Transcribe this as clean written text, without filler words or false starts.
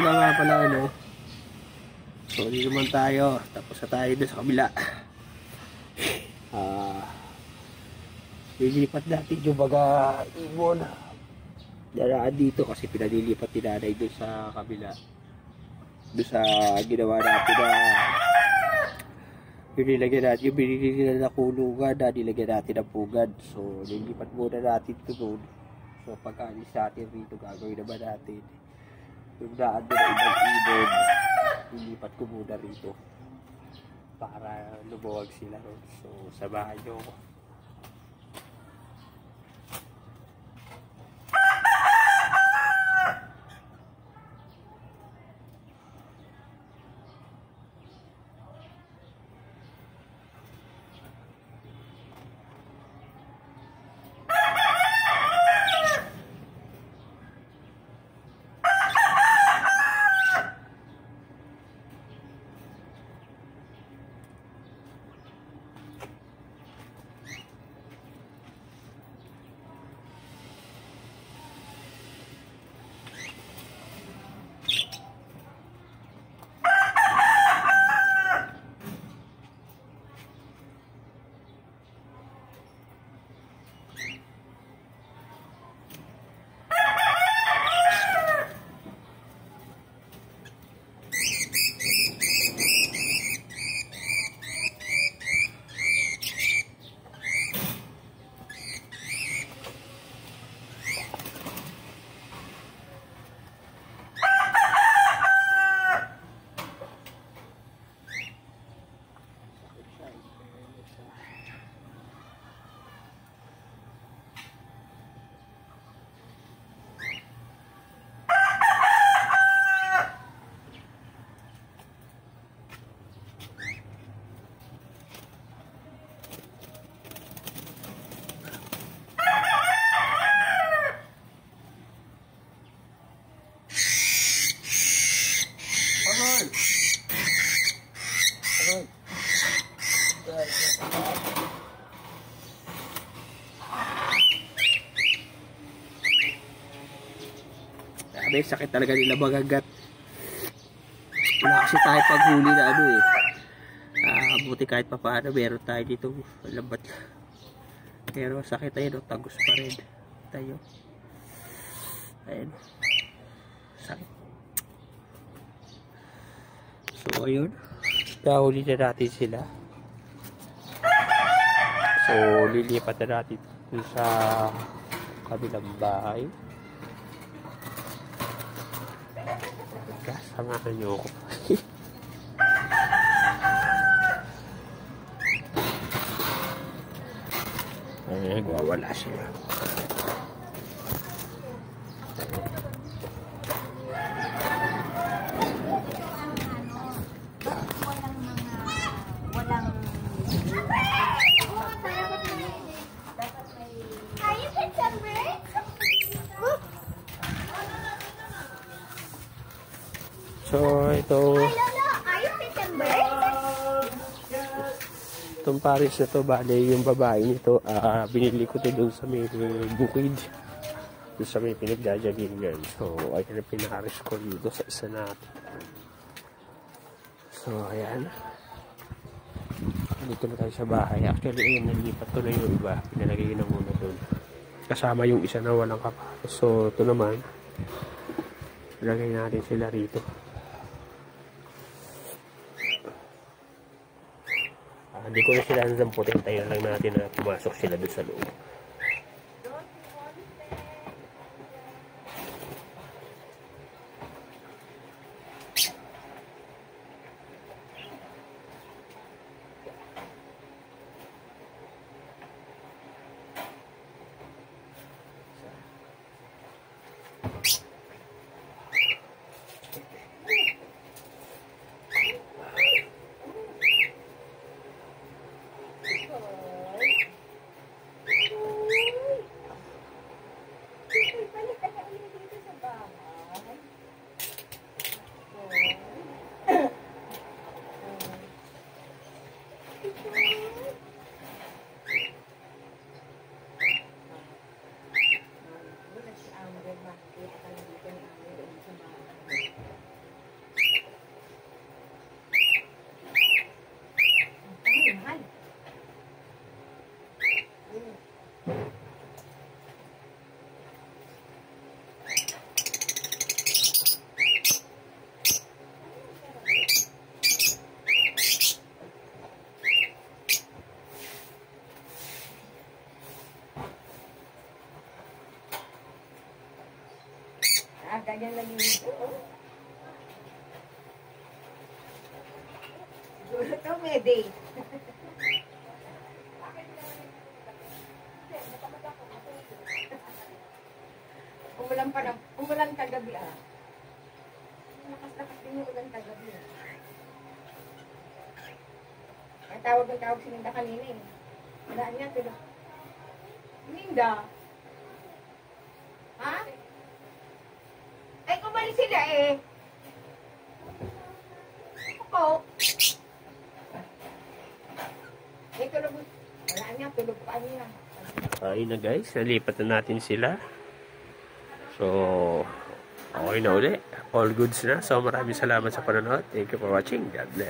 umaga nga pala, ano. So, hindi naman tayo. Tapos na tayo doon sa kabila. Lilipat natin yung baga ibon. Daraan dito kasi pinalilipat ni nanay doon sa kabila. Doon sa ginawa natin na yung nilagyan natin, yung binili nila na kulungan na nilagyan natin ng pugad. So, lilipat muna natin ito doon. So, pagkaalis natin rito, gagawin naman natin yung daan doon na ibang ibon. Lilipat ko muna rito para lumuwag sila ron. So, samahan nyo ako. May sakit talaga nila magagat. Wala kasi tayo paghuli na ano eh. Buti kahit pa paano meron tayo dito lambat. Pero sakit tayo, tagos pa rin tayo. Ayun. Sakit. So ayun. Nahuli na natin sila. So lilipat na natin sa kabilang bahay. Samahan niyo ako. Ay, wala siya. So, itong Paris na to, bale yung babae nito, binili ko to doon sa may bukid, doon sa may pinagjajagingan. So, ay pinaharis ko dito sa isa natin. So, ayan. Dito na tayo sa bahay. Actually, ayun, nalipat ko na yung iba. Pinalagay na muna doon. Kasama yung isa na walang kapatos. So, ito naman, ilagay natin sila rito. Hindi ko na sila nasamputin, tayo lang natin na pumasok sila doon sa loob. Aga niya nalilito. Siguro ito, Mede. Umulan kagabi ah. Lakas-lakas din yung ulan kagabi ah. Ang tawag si Ninda kanina eh. Wala niya, tulog. Ninda? Ha? Ay, kumali sila eh. Ako. Ay, tulog. Wala niya, tulog pa niya. Ayun na guys, nalipat na natin sila. So, okay na uli. All goods na. So, maraming salamat sa panonood. Thank you for watching. God bless.